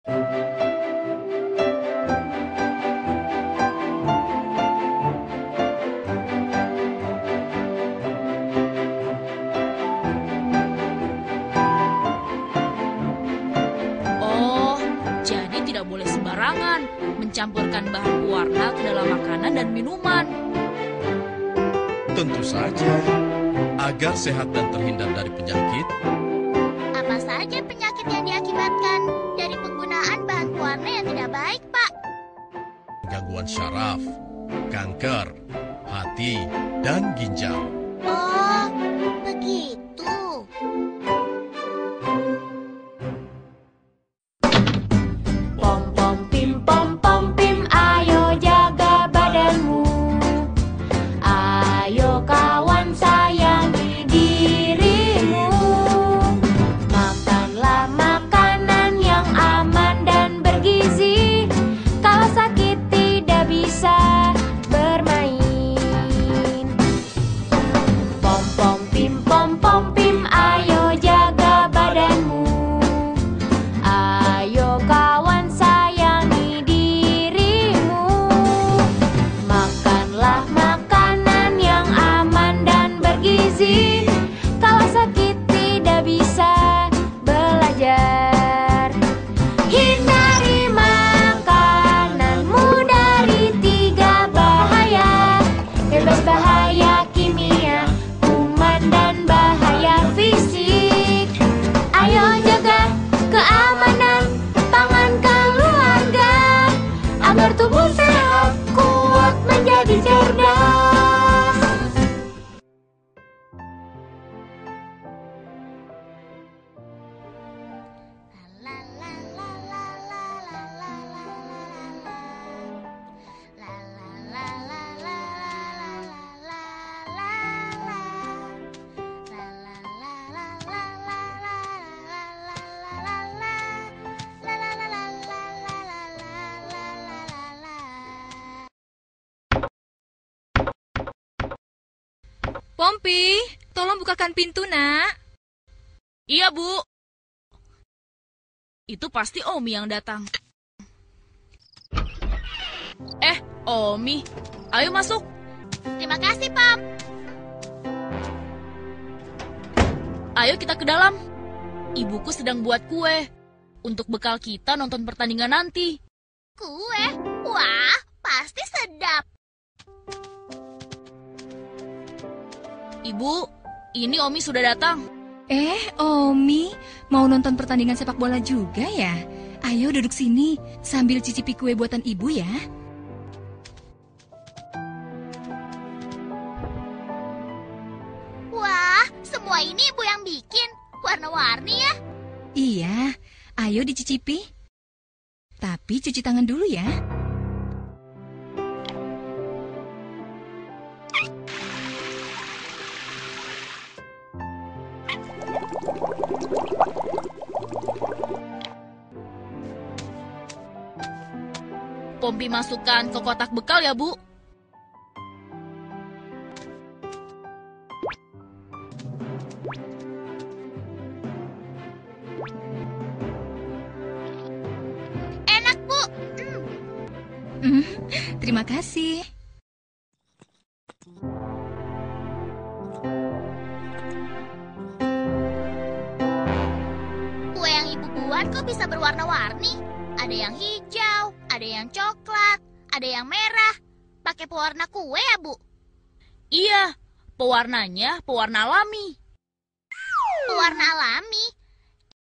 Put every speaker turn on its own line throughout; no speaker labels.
Oh, jadi tidak boleh sembarangan mencampurkan bahan pewarna ke dalam makanan dan minuman.
Tentu saja, agar sehat dan terhindar dari penyakit.
Apa saja penyakit yang diakibatkan dari penggunaan bahan pewarna yang tidak baik, Pak?
Gangguan syaraf, kanker, hati, dan ginjal.
Oh, begitu.
Pom pom pim, ayo jaga badanmu. Ayo kawan sayangi dirimu. Makanlah makanan yang aman dan bergizi. Kalau sakit tidak bisa bermain. Pom pom pim, ayo jaga badanmu. Ayo kawan sayangi dirimu. Makanlah makanan yang aman dan bergizi. Kalau sakit tidak bisa belajar. Hindari makananmu dari 3 bahaya. Bebas bahaya kimia, kuman dan bahaya fisik. Ayo jaga keamanan pangan keluarga, agar tubuh sehat, kuat menjadi cerdas.
La la la la la la la la la la la la la la la la.
Pompi, tolong bukakan pintu, Nak.
Iya, Bu. Itu pasti Omi yang datang. Omi, ayo masuk.
Terima kasih, Pom.
Ayo kita ke dalam. Ibuku sedang buat kue untuk bekal kita nonton pertandingan nanti.
Kue? Wah, pasti sedap.
Ibu, ini Omi sudah datang.
Omi, mau nonton pertandingan sepak bola juga ya? Ayo duduk sini, sambil cicipi kue buatan ibu ya.
Wah, semua ini ibu yang bikin. Warna-warni ya.
Iya, ayo dicicipi. Tapi cuci tangan dulu ya.
Pompi masukkan ke kotak bekal ya, Bu.
Enak, Bu.
Terima kasih.
Kue yang ibu buat kok bisa berwarna-warni? Ada yang hijau, ada yang coklat, ada yang merah. Pakai pewarna kue ya, Bu?
Iya, pewarnanya pewarna alami.
Pewarna alami?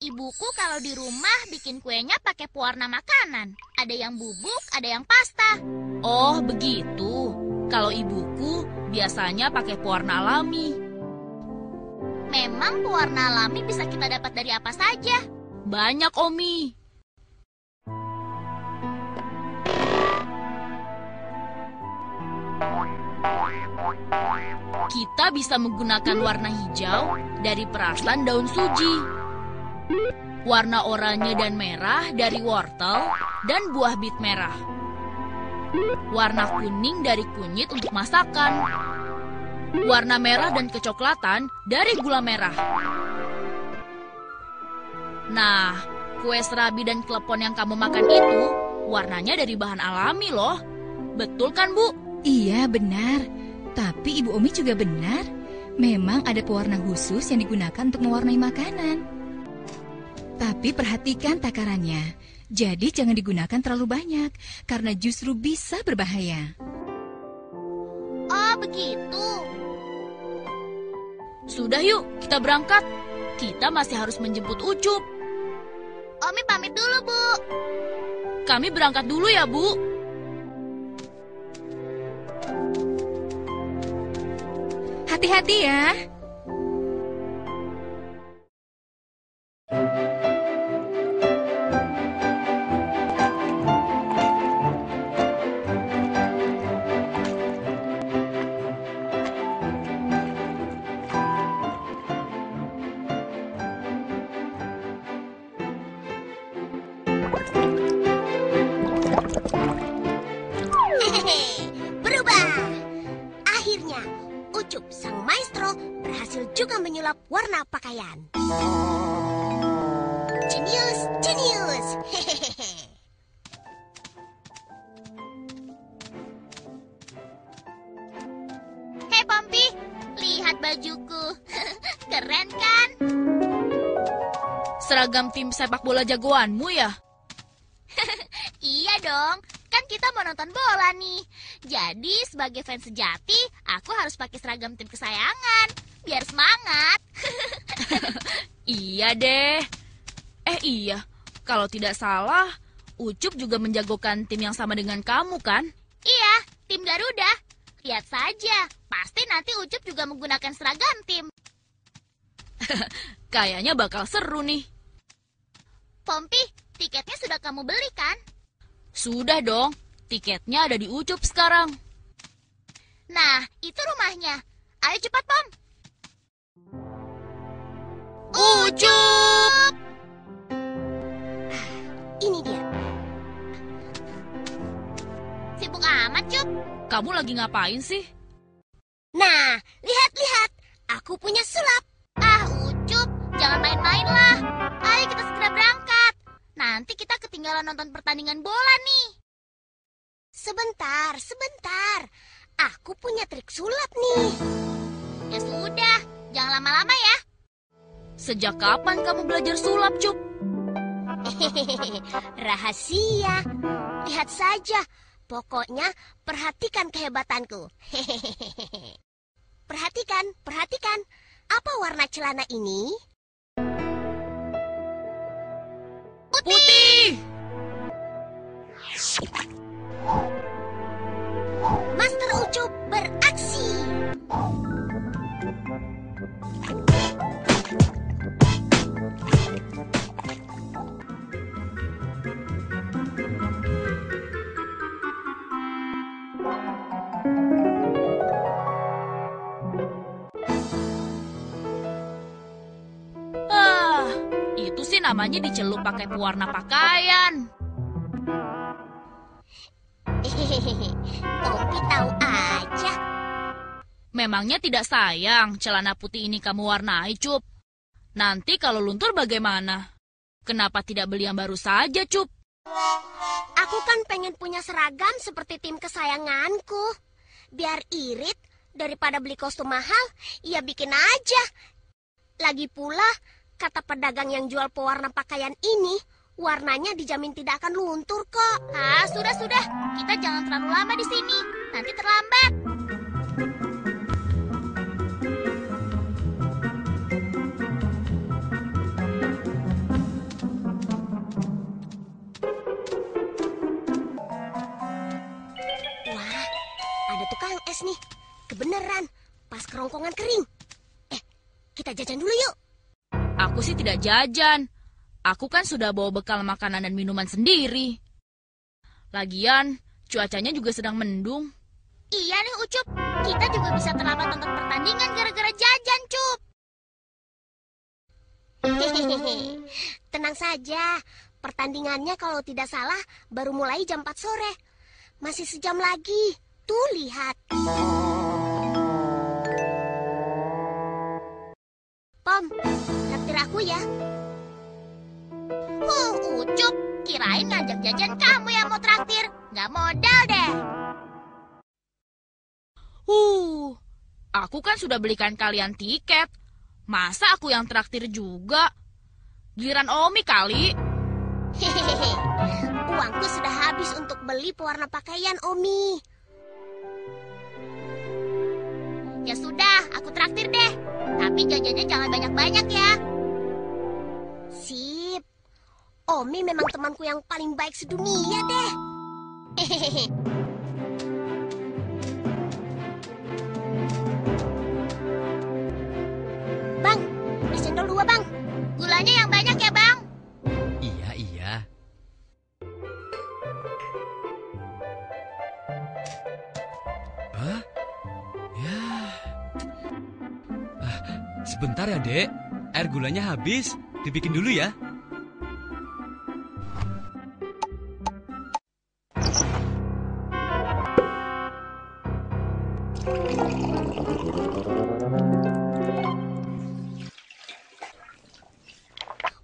Ibuku kalau di rumah bikin kuenya pakai pewarna makanan. Ada yang bubuk, ada yang pasta.
Oh, begitu. Kalau ibuku biasanya pakai pewarna alami.
Memang pewarna alami bisa kita dapat dari apa saja?
Banyak, Omi. Kita bisa menggunakan warna hijau dari perasan daun suji, warna oranye dan merah dari wortel dan buah bit merah, warna kuning dari kunyit untuk masakan, warna merah dan kecoklatan dari gula merah. Nah, Kue serabi dan klepon yang kamu makan itu warnanya dari bahan alami loh. Betul kan, Bu?
Iya, benar. Tapi Ibu Omi juga benar. Memang ada pewarna khusus yang digunakan untuk mewarnai makanan. Tapi perhatikan takarannya. Jadi jangan digunakan terlalu banyak, karena justru bisa berbahaya.
Oh, begitu.
Sudah yuk, kita berangkat. Kita masih harus menjemput Ucup.
Omi pamit dulu, Bu.
Kami berangkat dulu ya, Bu.
Hati-hati ya.
Hehehe, berubah. Akhirnya, Ucup sang maestro berhasil juga menyulap warna pakaian. Jenius, jenius. Hehehe. Hei Pompi, lihat bajuku. Keren kan?
Seragam tim sepak bola jagoanmu ya?
Iya dong, kan kita mau nonton bola nih. Jadi sebagai fans sejati, aku harus pakai seragam tim kesayangan. Biar semangat.
Iya deh. Iya. Kalau tidak salah, Ucup juga menjagokan tim yang sama dengan kamu kan?
Iya, tim Garuda. Lihat saja, pasti nanti Ucup juga menggunakan seragam tim.
Kayaknya bakal seru nih.
Pompi, tiketnya sudah kamu beli kan?
Sudah dong, tiketnya ada di Ucup sekarang.
Nah, itu rumahnya. Ayo cepat, Pom.
Ucup!
Ini dia. Sibuk amat, Cup.
Kamu lagi ngapain sih?
Nah, lihat-lihat. Aku punya sulap. Ah, Ucup, jangan main-main lah. Ayo kita segera berangkat. Nanti kita ketinggalan nonton pertandingan bola nih. Sebentar, sebentar. Aku punya trik sulap nih. Ya sudah, jangan lama-lama ya.
Sejak kapan kamu belajar sulap, Cup?
Rahasia. Lihat saja. Pokoknya perhatikan kehebatanku. Perhatikan, perhatikan. Apa warna celana ini?
Putih!
Master Ucup beraksi.
Itu sih namanya dicelup pakai pewarna pakaian.
Tompi tahu aja.
Memangnya tidak sayang celana putih ini kamu warnai, Cup? Nanti kalau luntur bagaimana? Kenapa tidak beli yang baru saja, Cup?
Aku kan pengen punya seragam seperti tim kesayanganku. Biar irit, daripada beli kostum mahal, ya bikin aja. Lagi pula, kata pedagang yang jual pewarna pakaian ini, warnanya dijamin tidak akan luntur kok. Ah, sudah. Kita jangan terlalu lama di sini. Nanti terlambat. Wah, ada tukang es nih. Kebeneran, pas kerongkongan kering. Kita jajan dulu yuk.
Aku sih tidak jajan. Aku kan sudah bawa bekal makanan dan minuman sendiri. Lagian, cuacanya juga sedang mendung.
Iya nih Ucup, kita juga bisa terlambat nonton pertandingan gara-gara jajan, Cup. Hehehe, tenang saja. Pertandingannya kalau tidak salah baru mulai jam 4 sore. Masih sejam lagi. Tuh lihat. Pom, traktir aku ya. Kirain ngajak jajan kamu yang mau traktir. Nggak modal deh.
Aku kan sudah belikan kalian tiket. Masa aku yang traktir juga? Giliran Omi kali.
Hehehe. Uangku sudah habis untuk beli pewarna pakaian, Omi. Ya sudah, aku traktir deh. Tapi jajannya jangan banyak-banyak ya. Sip. Omi memang temanku yang paling baik sedunia deh. Hehehe. Bang, es cendol 2, Bang. Gulanya yang banyak ya, Bang.
Iya. Hah? Ya. Sebentar ya, Dek. Air gulanya habis. Dibikin dulu ya.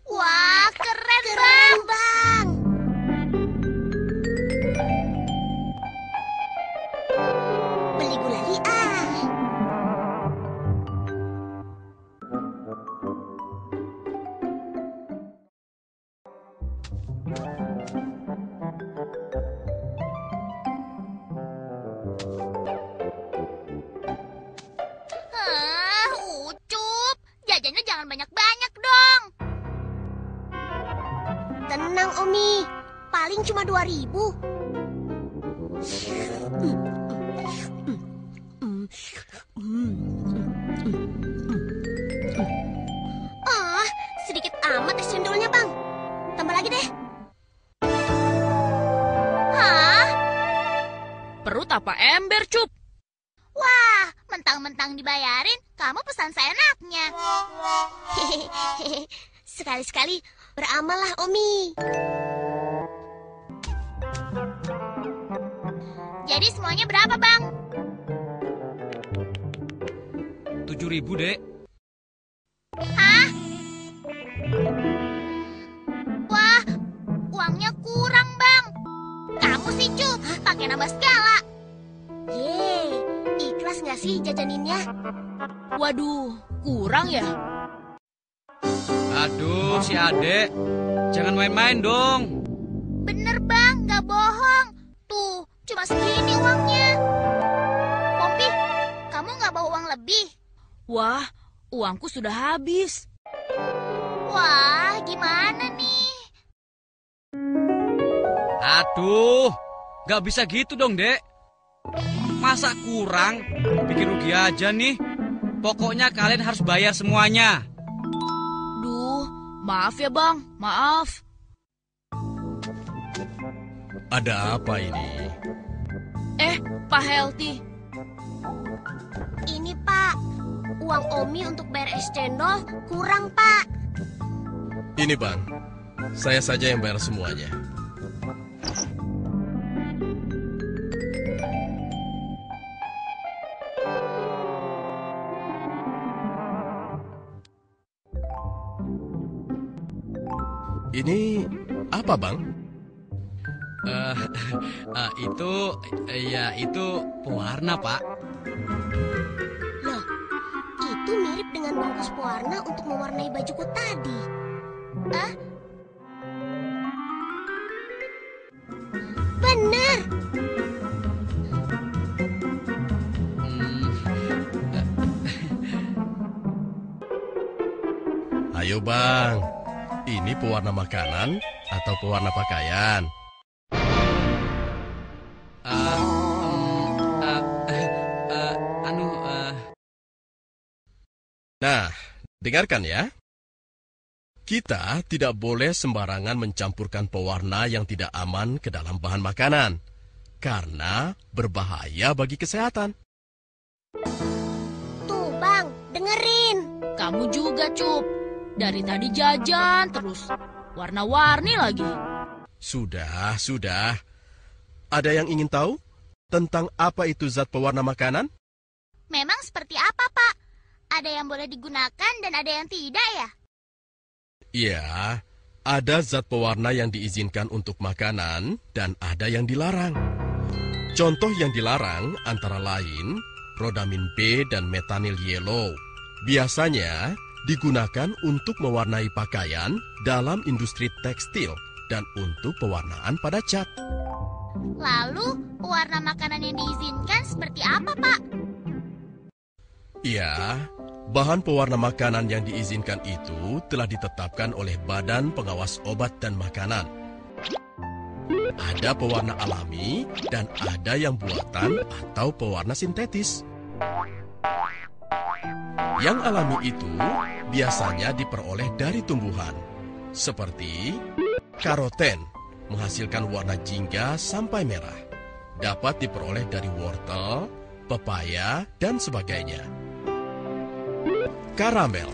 Wah, keren, Bang. Beli gulali ah. Ucup, jajannya jangan banyak-banyak dong. Tenang, Omi. Paling cuma 2.000. Sedikit amat es cendolnya, Bang. Tambah lagi deh. Hah?
Perut apa ember, Cup?
Wah, mentang-mentang dibayarin, kamu pesan seenaknya. Hehehe. Sekali-sekali beramallah, Omi. Jadi semuanya berapa, Bang?
7.000, Dek.
Hah? Wah, uangnya kurang, Bang. Kamu sih, Cup, pakai nambah segala. Yeay, ikhlas nggak sih jajaninnya?
Waduh, kurang ya?
Aduh, si Adek. Jangan main-main dong.
Bener, Bang, nggak bohong. Tuh, cuma segini uangnya. Pompi, kamu nggak bawa uang lebih?
Wah, uangku sudah habis.
Wah, gimana nih?
Aduh, nggak bisa gitu dong, Dek. Masa kurang? Bikin rugi aja nih. Pokoknya kalian harus bayar semuanya.
Duh, maaf ya Bang, maaf.
Ada apa ini?
Pak Healthy.
Ini, Pak. Uang Omi untuk bayar es cendol kurang, Pak.
Ini Bang, saya saja yang bayar semuanya. Ini apa, Bang?
Itu pewarna, Pak.
Loh, itu mirip dengan bungkus pewarna untuk mewarnai bajuku tadi. Bener.
Ayo Bang, ini pewarna makanan atau pewarna pakaian? Nah, dengarkan ya. Kita tidak boleh sembarangan mencampurkan pewarna yang tidak aman ke dalam bahan makanan, karena berbahaya bagi kesehatan.
Tuh, Bang, dengerin.
Kamu juga, Cup. Dari tadi jajan terus. Warna-warni lagi.
Sudah. Ada yang ingin tahu tentang apa itu zat pewarna makanan?
Memang seperti apa, Pak? Ada yang boleh digunakan dan ada yang tidak ya?
Ya, Ada zat pewarna yang diizinkan untuk makanan dan ada yang dilarang. Contoh yang dilarang antara lain rhodamin B dan methanil yellow. Biasanya digunakan untuk mewarnai pakaian dalam industri tekstil dan untuk pewarnaan pada cat.
Lalu, pewarna makanan yang diizinkan seperti apa, Pak?
Ya, bahan pewarna makanan yang diizinkan itu telah ditetapkan oleh Badan Pengawas Obat dan Makanan. Ada pewarna alami dan ada yang buatan atau pewarna sintetis. Yang alami itu biasanya diperoleh dari tumbuhan, seperti karoten, menghasilkan warna jingga sampai merah. Dapat diperoleh dari wortel, pepaya, dan sebagainya. Karamel,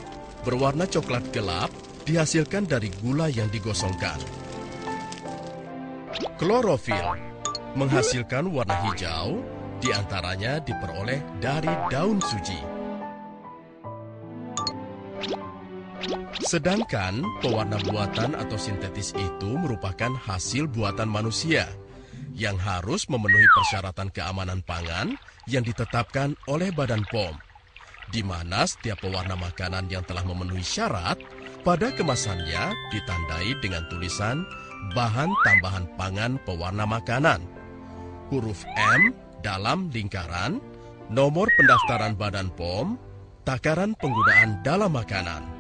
berwarna coklat gelap, dihasilkan dari gula yang digosongkan. Klorofil, menghasilkan warna hijau, diantaranya diperoleh dari daun suji. Sedangkan pewarna buatan atau sintetis itu merupakan hasil buatan manusia yang harus memenuhi persyaratan keamanan pangan yang ditetapkan oleh Badan POM, di mana setiap pewarna makanan yang telah memenuhi syarat pada kemasannya ditandai dengan tulisan bahan tambahan pangan pewarna makanan, huruf M dalam lingkaran, nomor pendaftaran Badan POM, takaran penggunaan dalam makanan.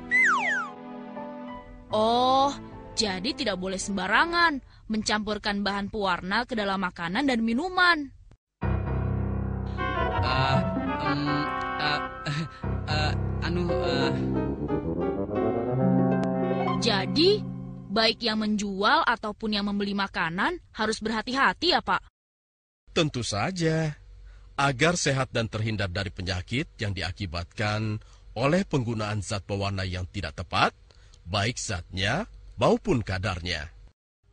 Oh, jadi tidak boleh sembarangan mencampurkan bahan pewarna ke dalam makanan dan minuman. Jadi, baik yang menjual ataupun yang membeli makanan harus berhati-hati ya, Pak?
Tentu saja, agar sehat dan terhindar dari penyakit yang diakibatkan oleh penggunaan zat pewarna yang tidak tepat, baik zatnya maupun kadarnya.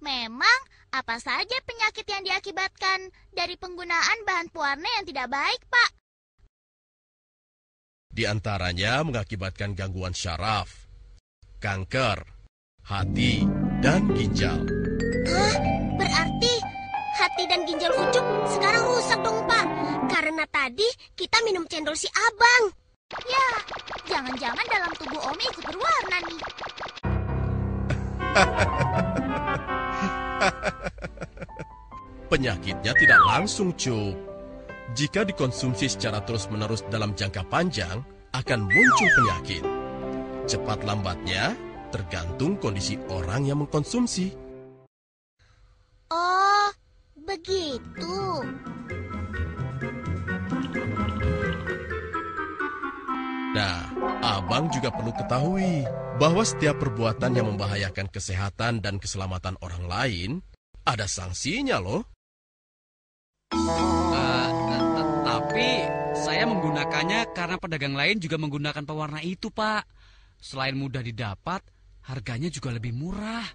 Memang, apa saja penyakit yang diakibatkan dari penggunaan bahan pewarna yang tidak baik, Pak?
Di antaranya mengakibatkan gangguan syaraf, kanker, hati, dan ginjal.
Hah? Berarti hati dan ginjal Ucup sekarang rusak dong, Pak. Karena tadi kita minum cendol si Abang. Ya, jangan-jangan dalam tubuh Omi ikut berwarna nih.
Penyakitnya tidak langsung, Cup. Jika dikonsumsi secara terus-menerus dalam jangka panjang, akan muncul penyakit. Cepat lambatnya, tergantung kondisi orang yang mengkonsumsi.
Oh, begitu.
Nah, Abang juga perlu ketahui bahwa setiap perbuatan yang membahayakan kesehatan dan keselamatan orang lain, ada sanksinya loh.
Tapi saya menggunakannya karena pedagang lain juga menggunakan pewarna itu, Pak. Selain mudah didapat, harganya juga lebih murah.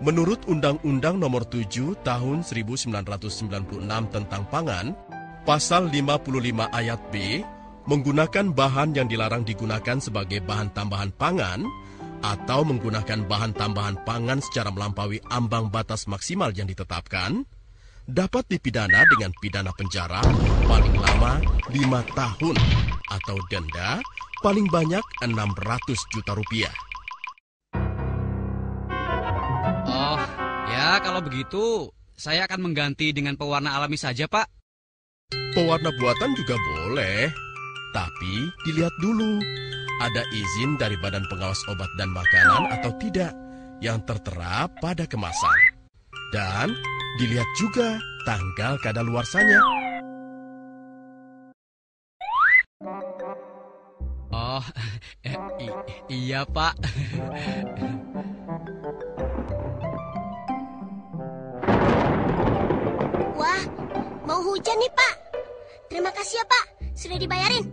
Menurut Undang-Undang Nomor 7 Tahun 1996 tentang Pangan, Pasal 55 Ayat B, menggunakan bahan yang dilarang digunakan sebagai bahan tambahan pangan atau menggunakan bahan tambahan pangan secara melampaui ambang batas maksimal yang ditetapkan, dapat dipidana dengan pidana penjara paling lama 5 tahun atau denda paling banyak 600 juta rupiah.
Oh, ya kalau begitu, saya akan mengganti dengan pewarna alami saja, Pak.
Pewarna buatan juga boleh, tapi dilihat dulu, ada izin dari Badan Pengawas Obat dan Makanan atau tidak yang tertera pada kemasan. Dan dilihat juga tanggal kadaluarsanya.
Oh, iya, Pak.
Wah, mau hujan nih, Pak. Terima kasih ya, Pak. Sudah dibayarin.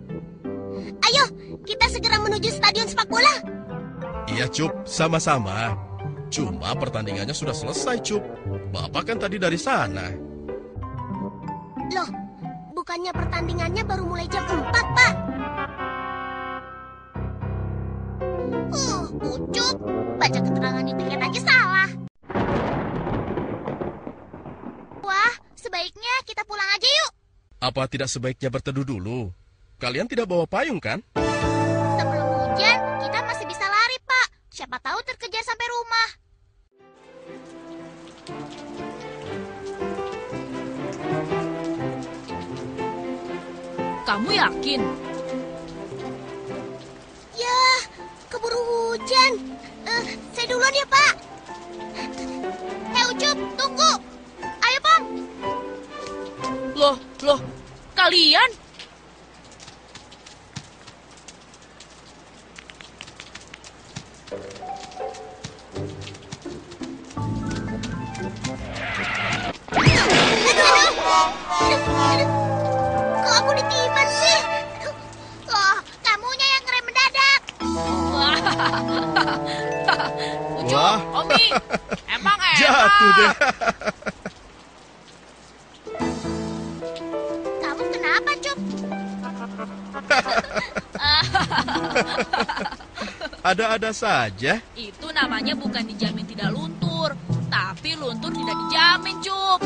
Ayo, kita segera menuju stadion sepak bola.
Iya, Cup, sama-sama. Cuma pertandingannya sudah selesai, Cup. Bapak kan tadi dari sana.
Loh, bukannya pertandingannya baru mulai jam 4, Pak? Ucup, baca keterangan di tiket aja salah. Wah, sebaiknya kita pulang aja yuk.
Apa tidak sebaiknya berteduh dulu? Kalian tidak bawa payung, kan?
Sebelum hujan, kita masih bisa lari, Pak. Siapa tahu terkejar sampai rumah.
Kamu yakin?
Ya, keburu hujan. Saya duluan ya, Pak. Hei, Ucup, tunggu. Ayo, Bang.
Loh, kalian?
Kok aku ditiban sih? Loh, kamunya yang ngerem mendadak.
Ucup,
Wah.
Omi, emang enak.
Jatuh deh.
Kamu kenapa, Cup?
Ada-ada saja.
Itu namanya bukan dijamin tidak luntur, tapi luntur tidak dijamin, Cup.